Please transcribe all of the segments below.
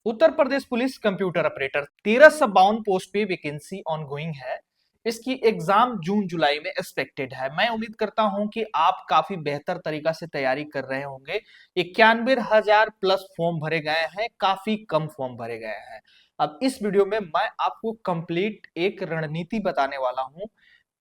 Uttar Pradesh police computer operator 1352 post पे vacancy ongoing है। इसकी एग्जाम जून जुलाई में एक्सपेक्टेड है। मैं उम्मीद करता हूं कि आप काफी बेहतर तरीका से तैयारी कर रहे होंगे। 91,000 प्लस फॉर्म भरे गए हैं, काफी कम फॉर्म भरे गए हैं। अब इस वीडियो में मैं आपको कंप्लीट एक रणनीति बताने वाला हूं।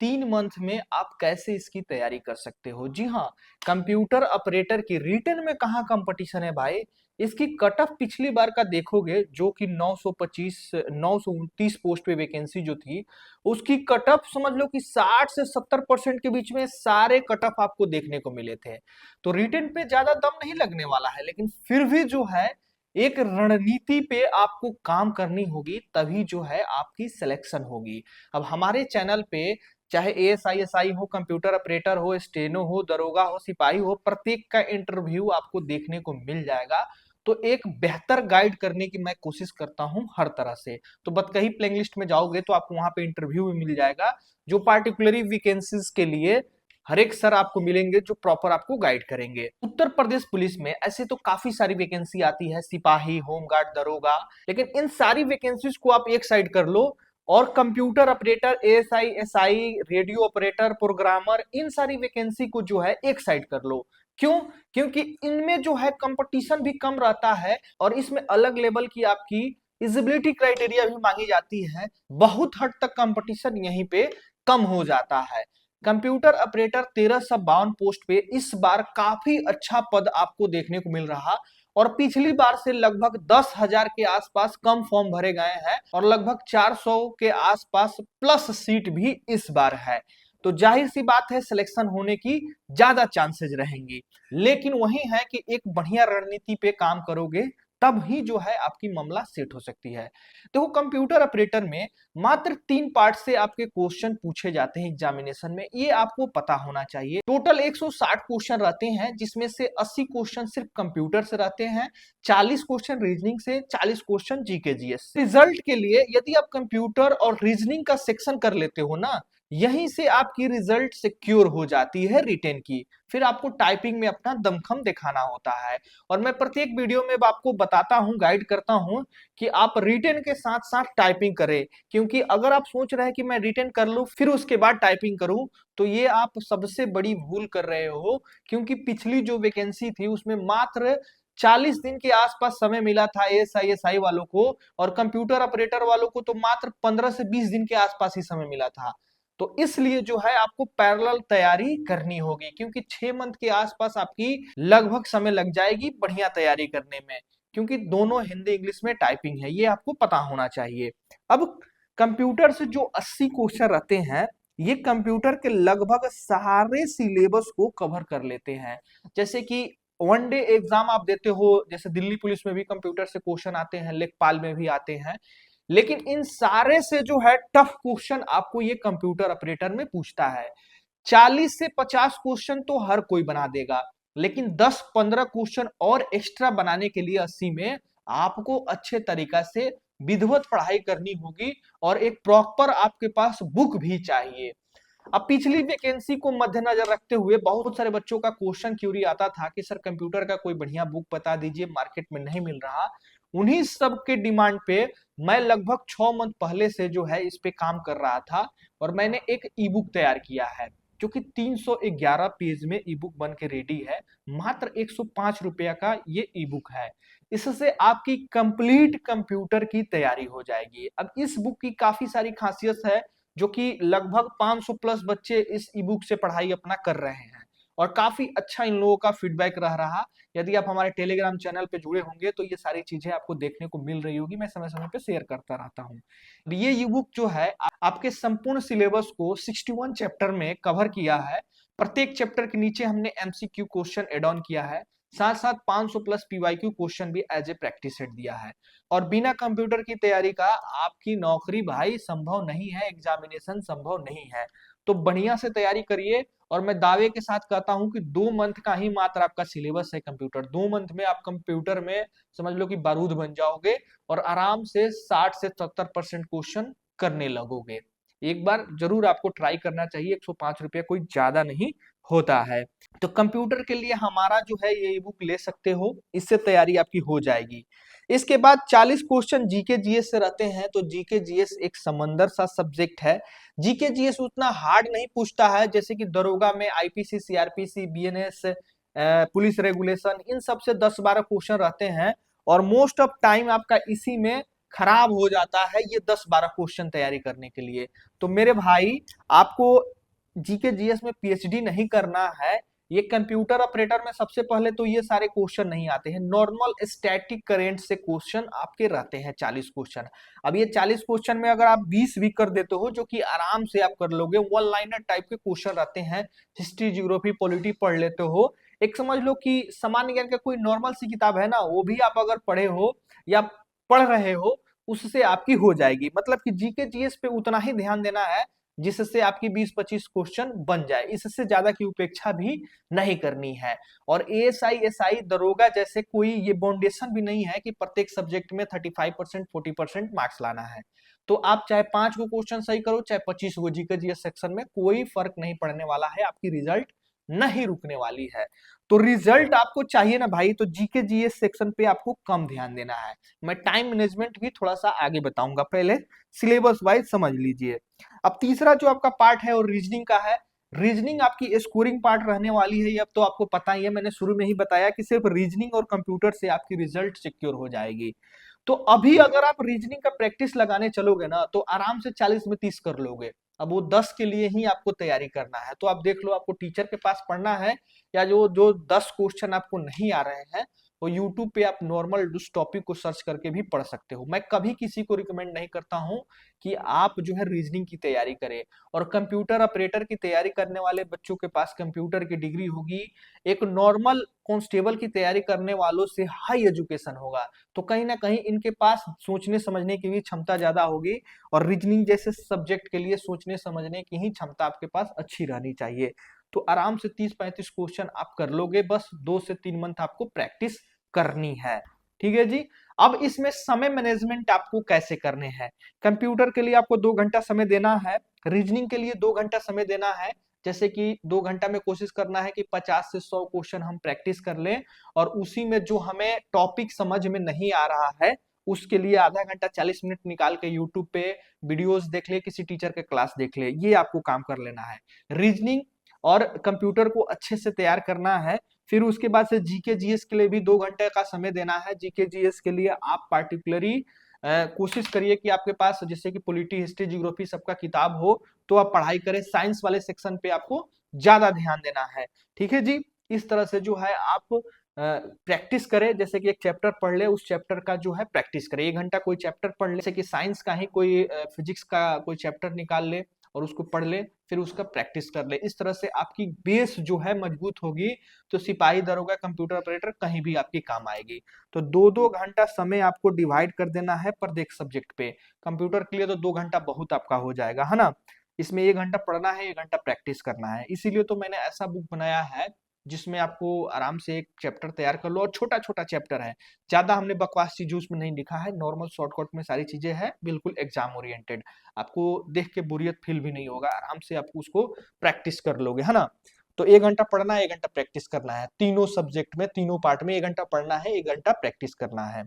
3 मंथ में आप कैसे इसकी तैयारी कर सकते हो। जी हाँ, कंप्यूटर ऑपरेटर की रिटन में कहाँ कंपटीशन है भाई। इसकी कट ऑफ पिछली बार का देखोगे जो कि 929 पोस्ट पे वैकेंसी जो थी, उसकी कट ऑफ समझ लो कि 60 से 70% के बीच में सारे कट ऑफ आपको देखने को मिले थे। तो रिटन पे ज्यादा दम नहीं लगने वाला है, लेकिन फिर भी जो है एक रणनीति पे आपको काम करनी होगी, तभी जो है आपकी सिलेक्शन होगी। अब हमारे चैनल पे चाहे एएसआई एसआई हो, कंप्यूटर ऑपरेटर हो, स्टेनो हो, दरोगा हो, सिपाही हो, प्रत्येक का इंटरव्यू आपको देखने को मिल जाएगा। तो एक बेहतर गाइड करने की मैं कोशिश करता हूं हर तरह से। तो बतकही प्लेइंग लिस्ट में जाओगे तो आपको वहां पे इंटरव्यू भी मिल जाएगा, जो पार्टिकुलरली वैकेंसीज के लिए हर एक सर आपको मिलेंगे जो प्रॉपर आपको गाइड करेंगे। उत्तर प्रदेश पुलिस में ऐसे तो काफी सारी वैकेंसी आती है, सिपाही, होमगार्ड, दरोगा, लेकिन इन सारी वैकेंसीज को आप एक साइड कर लो और computer operator, ASI SI, radio operator, programmer, इन सारी वैकेंसी को जो है एक साइड कर लो। क्यों? क्योंकि इनमें जो है कंपटीशन भी कम रहता है और इसमें अलग लेवल की आपकी इजिबिलिटी क्राइटेरिया भी मांगी जाती है। बहुत हद तक कंपटीशन यहीं पे कम हो जाता है। कंप्यूटर ऑपरेटर 1352 पोस्ट पे इस बार काफी अच्छा पद आपको देखने को मिल रहा और पिछली बार से लगभग 10,000 के आसपास कम फॉर्म भरे गए हैं और लगभग 400 के आसपास प्लस सीट भी इस बार है। तो जाहिर सी बात है सिलेक्शन होने की ज्यादा चांसेस रहेंगी। लेकिन वही है कि एक बढ़िया रणनीति पे काम करोगे तब ही जो है आपकी मामला सेट हो सकती है। देखो, कंप्यूटर ऑपरेटर में मात्र 3 पार्ट से आपके क्वेश्चन पूछे जाते हैं एग्जामिनेशन में, ये आपको पता होना चाहिए। टोटल 160 क्वेश्चन रहते हैं, जिसमें से 80 क्वेश्चन सिर्फ कंप्यूटर से रहते हैं, 40 क्वेश्चन रीजनिंग से, 40 क्वेश्चन जीके जीएस। रिजल्ट के लिए यदि आप कंप्यूटर और रीजनिंग का सेक्शन कर लेते हो ना, यहीं से आपकी रिजल्ट सिक्योर हो जाती है रिटेन की। फिर आपको टाइपिंग में अपना दमखम दिखाना होता है। और मैं प्रत्येक वीडियो में आपको बताता हूं, गाइड करता हूं कि आप रिटेन के साथ साथ टाइपिंग करें। क्योंकि अगर आप सोच रहे हैं कि मैं रिटेन कर लूं फिर उसके बाद टाइपिंग करूं, तो ये आप सबसे बड़ी भूल कर रहे हो। क्योंकि पिछली जो वैकेंसी थी उसमें मात्र 40 दिन के आसपास समय मिला था एएसआई वालों को, और कंप्यूटर ऑपरेटर वालों को तो मात्र 15 से 20 दिन के आसपास ही समय मिला था। तो इसलिए जो है आपको पैरेलल तैयारी करनी होगी, क्योंकि 6 मंथ के आसपास आपकी लगभग समय लग जाएगी बढ़िया तैयारी करने में। क्योंकि दोनों हिंदी इंग्लिश में टाइपिंग है, ये आपको पता होना चाहिए। अब कंप्यूटर से जो 80 क्वेश्चन रहते हैं, ये कंप्यूटर के लगभग सारे सिलेबस को कवर कर लेते हैं। जैसे कि वन डे एग्जाम आप देते हो, जैसे दिल्ली पुलिस में भी कंप्यूटर से क्वेश्चन आते हैं, लेखपाल में भी आते हैं, लेकिन इन सारे से जो है टफ क्वेश्चन आपको ये कंप्यूटर ऑपरेटर में पूछता है। 40 से 50 क्वेश्चन तो हर कोई बना देगा, लेकिन 10-15 क्वेश्चन और एक्स्ट्रा बनाने के लिए 80 में आपको अच्छे तरीका से विधिवत पढ़ाई करनी होगी और एक प्रॉपर आपके पास बुक भी चाहिए। अब पिछली वैकेंसी को मद्देनजर रखते हुए बहुत सारे बच्चों का क्वेश्चन क्यूरी आता था कि सर कंप्यूटर का कोई बढ़िया बुक बता दीजिए, मार्केट में नहीं मिल रहा। उन्हीं सब के डिमांड पे मैं लगभग 6 मंथ पहले से जो है इस पे काम कर रहा था और मैंने एक ई बुक तैयार किया है, जो कि 311 पेज में ई बुक बन के रेडी है। मात्र 105 रुपया का ये ई बुक है। इससे आपकी कंप्लीट कंप्यूटर की तैयारी हो जाएगी। अब इस बुक की काफी सारी खासियत है, जो कि लगभग 500 प्लस बच्चे इस ई बुक से पढ़ाई अपना कर रहे हैं और काफी अच्छा इन लोगों का फीडबैक रह रहा। यदि आप हमारे टेलीग्राम चैनल पे जुड़े होंगे तो ये सारी चीजें आपको देखने को मिल रही होगी, मैं समय समय पे शेयर करता रहता हूँ। ये ई बुक जो है आपके संपूर्ण सिलेबस को 61 चैप्टर में कवर किया है। प्रत्येक चैप्टर के नीचे हमने एमसीक्यू क्वेश्चन एड ऑन किया है, साथ साथ 500 प्लस पीवाईक्यू क्वेश्चन भी एज ए प्रैक्टिस सेट दिया है। और बिना कंप्यूटर की तैयारी का आपकी नौकरी भाई संभव नहीं है, एग्जामिनेशन संभव नहीं है। तो बढ़िया से तैयारी करिए और मैं दावे के साथ कहता हूं कि 2 मंथ का ही मात्र आपका सिलेबस है कंप्यूटर। 2 मंथ में आप कंप्यूटर में समझ लो कि बारूद बन जाओगे और आराम से 60 से 70% क्वेश्चन करने लगोगे। एक बार जरूर आपको ट्राई करना चाहिए, 105 रुपया कोई ज्यादा नहीं होता है। तो कंप्यूटर के लिए हमारा जो है ये ई बुक ले सकते हो, इससे तैयारी आपकी हो जाएगी। इसके बाद 40 क्वेश्चन जीके जीएस से रहते हैं। तो जीके जीएस एक समंदर सा सब्जेक्ट है। जीके जीएस उतना हार्ड नहीं पूछता है, जैसे कि दरोगा में IPC, CrPC, BNS, police regulation, इन सब से 10-12 क्वेश्चन रहते हैं और मोस्ट ऑफ टाइम आपका इसी में खराब हो जाता है ये 10-12 क्वेश्चन तैयारी करने के लिए। तो मेरे भाई, आपको जीके जीएस में पीएचडी नहीं करना है। ये कंप्यूटर ऑपरेटर में सबसे पहले तो ये सारे क्वेश्चन नहीं आते हैं। नॉर्मल स्टैटिक करंट से क्वेश्चन आपके रहते हैं 40 क्वेश्चन। अब ये 40 क्वेश्चन में अगर आप 20 भी कर देते हो, जो कि आराम से आप कर लोगे, वन लाइनर टाइप के क्वेश्चन रहते हैं। हिस्ट्री, ज्योग्राफी, पॉलिटी पढ़ लेते हो, एक समझ लो कि सामान्य ज्ञान का कोई नॉर्मल सी किताब है ना, वो भी आप अगर पढ़े हो या पढ़ रहे हो, उससे आपकी हो जाएगी। मतलब कि जीके जीएस पे उतना ही ध्यान देना है जिससे आपकी 20-25 क्वेश्चन बन जाए, इससे ज्यादा की उपेक्षा भी नहीं करनी है। और एएसआई, एसआई, दरोगा जैसे कोई ये बाउंडेशन भी नहीं है कि प्रत्येक सब्जेक्ट में 35%, 40% मार्क्स लाना है। तो आप चाहे 5 को क्वेश्चन सही करो, चाहे 25 को, जीके जीएस सेक्शन में कोई फर्क नहीं पड़ने वाला है, आपकी रिजल्ट नहीं रुकने वाली है। तो रिजल्ट आपको चाहिए ना भाई, तो जीके जीएस सेक्शन पे आपको कम ध्यान देना है। मैं टाइम मैनेजमेंट भी थोड़ा सा आगे बताऊंगा, पहले सिलेबस वाइज समझ लीजिए। अब तीसरा जो आपका पार्ट है और रीजनिंग का है। रीजनिंग आपकी स्कोरिंग पार्ट रहने वाली है। अब तो आपको पता ही है, मैंने शुरू में ही बताया कि सिर्फ रीजनिंग और कंप्यूटर से आपकी रिजल्ट सिक्योर हो जाएगी। तो अभी अगर आप रीजनिंग का प्रैक्टिस लगाने चलोगे ना, तो आराम से 40 में 30 कर लोगे। अब वो 10 के लिए ही आपको तैयारी करना है। तो आप देख लो, आपको टीचर के पास पढ़ना है या जो जो 10 क्वेश्चन आपको नहीं आ रहे हैं, वो यूट्यूब पे आप नॉर्मल उस टॉपिक को सर्च करके भी पढ़ सकते हो। मैं कभी किसी को रिकमेंड नहीं करता हूं कि आप जो है रीजनिंग की तैयारी करें। और कंप्यूटर ऑपरेटर की तैयारी करने वाले बच्चों के पास कंप्यूटर की डिग्री होगी, एक नॉर्मल कांस्टेबल की तैयारी करने वालों से हाई एजुकेशन होगा। तो कहीं ना कहीं इनके पास सोचने समझने की भी क्षमता ज्यादा होगी, और रीजनिंग जैसे सब्जेक्ट के लिए सोचने समझने की ही क्षमता आपके पास अच्छी रहनी चाहिए। तो आराम से 30-35 क्वेश्चन आप कर लोगे, बस 2 से 3 मंथ आपको प्रैक्टिस करनी है। ठीक है जी। अब इसमें समय मैनेजमेंट आपको कैसे करने हैं। कंप्यूटर के लिए आपको 2 घंटा समय देना है, रीजनिंग के लिए 2 घंटा समय देना है। जैसे कि 2 घंटा में कोशिश करना है कि 50 से 100 क्वेश्चन हम प्रैक्टिस कर लें, और उसी में जो हमें टॉपिक समझ में नहीं आ रहा है, उसके लिए आधा घंटा 40 मिनट निकाल के यूट्यूब पे वीडियोस देख ले, किसी टीचर के क्लास देख ले, ये आपको काम कर लेना है। रीजनिंग और कंप्यूटर को अच्छे से तैयार करना है। फिर उसके बाद से जीके जीएस के लिए भी 2 घंटे का समय देना है। जीके जीएस के लिए आप पार्टिकुलरली कोशिश करिए कि आपके पास जैसे कि पॉलिटी, हिस्ट्री, ज्योग्राफी सबका किताब हो, तो आप पढ़ाई करें। साइंस वाले सेक्शन पे आपको ज्यादा ध्यान देना है। ठीक है जी। इस तरह से जो है आप प्रैक्टिस करें। जैसे कि एक चैप्टर पढ़ ले, उस चैप्टर का जो है प्रैक्टिस करें। 1 घंटा कोई चैप्टर पढ़ ले, जैसे कि साइंस का ही कोई फिजिक्स का कोई चैप्टर निकाल ले और उसको पढ़ ले, फिर उसका प्रैक्टिस कर ले। इस तरह से आपकी बेस जो है मजबूत होगी, तो सिपाही, दरोगा, कंप्यूटर ऑपरेटर कहीं भी आपकी काम आएगी। तो 2-2 घंटा समय आपको डिवाइड कर देना है प्रत्येक सब्जेक्ट पे। कंप्यूटर के लिए तो 2 घंटा बहुत आपका हो जाएगा, है ना। इसमें 1 घंटा पढ़ना है, 1 घंटा प्रैक्टिस करना है। इसीलिए तो मैंने ऐसा बुक बनाया है जिसमें आपको आराम से एक चैप्टर तैयार कर लो, और छोटा छोटा चैप्टर है। ज्यादा हमने बकवास चीज उसमें नहीं लिखा है, नॉर्मल शॉर्टकट में सारी चीजें हैं, बिल्कुल एग्जाम ओरिएंटेड। आपको देख के बोरियत फील भी नहीं होगा, आराम से आप उसको प्रैक्टिस कर लोगे, है ना। तो 1 घंटा पढ़ना है, 1 घंटा प्रैक्टिस करना है। तीनों सब्जेक्ट में, तीनों पार्ट में 1 घंटा पढ़ना है, 1 घंटा प्रैक्टिस करना है।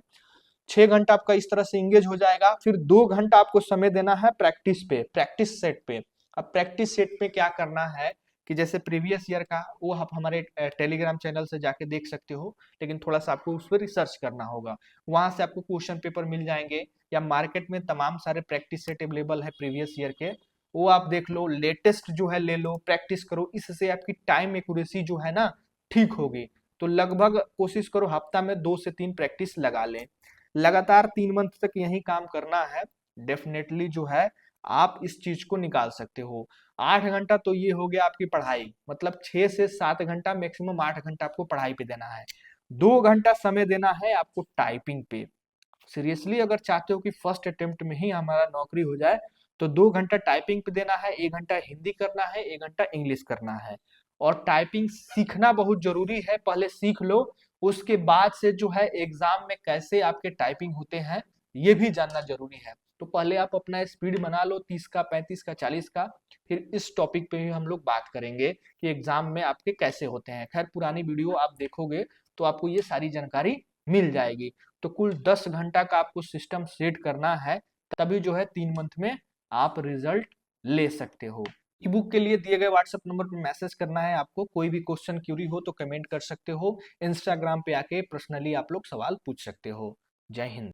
6 घंटा आपका इस तरह से इंगेज हो जाएगा। फिर 2 घंटा आपको समय देना है प्रैक्टिस पे, प्रैक्टिस सेट पे। अब प्रैक्टिस सेट पे क्या करना है कि जैसे प्रीवियस ईयर का, वो आप हमारे टेलीग्राम चैनल से जाके देख सकते हो, लेकिन थोड़ा सा आपको उस पर रिसर्च करना होगा। वहां से आपको क्वेश्चन पेपर मिल जाएंगे, या मार्केट में तमाम सारे प्रैक्टिस सेट अवेलेबल है प्रीवियस ईयर के, वो आप देख लो, लेटेस्ट जो है ले लो, प्रैक्टिस करो। इससे आपकी टाइम एक्यूरेसी जो है ना ठीक होगी। तो लगभग कोशिश करो हफ्ता में 2 से 3 प्रैक्टिस लगा लें। लगातार 3 मंथ तक यही काम करना है, डेफिनेटली जो है आप इस चीज को निकाल सकते हो। 8 घंटा तो ये हो गया आपकी पढ़ाई, मतलब 6 से 7 घंटा, मैक्सिमम 8 घंटा आपको पढ़ाई पे देना है। 2 घंटा समय देना है आपको टाइपिंग पे। सीरियसली अगर चाहते हो कि फर्स्ट अटेम्प्ट में ही हमारा नौकरी हो जाए, तो 2 घंटा टाइपिंग पे देना है, 1 घंटा हिंदी करना है, 1 घंटा इंग्लिश करना है। और टाइपिंग सीखना बहुत जरूरी है, पहले सीख लो, उसके बाद से जो है एग्जाम में कैसे आपके टाइपिंग होते हैं ये भी जानना जरूरी है। तो पहले आप अपना स्पीड बना लो 30 का, 35 का, 40 का। फिर इस टॉपिक पे भी हम लोग बात करेंगे कि एग्जाम में आपके कैसे होते हैं। खैर पुरानी वीडियो आप देखोगे तो आपको ये सारी जानकारी मिल जाएगी। तो कुल 10 घंटा का आपको सिस्टम सेट करना है, तभी जो है 3 मंथ में आप रिजल्ट ले सकते हो। ई बुक के लिए दिए गए व्हाट्सएप नंबर पर मैसेज करना है आपको। कोई भी क्वेश्चन क्यूरी हो तो कमेंट कर सकते हो, इंस्टाग्राम पे आके पर्सनली आप लोग सवाल पूछ सकते हो। जय हिंद।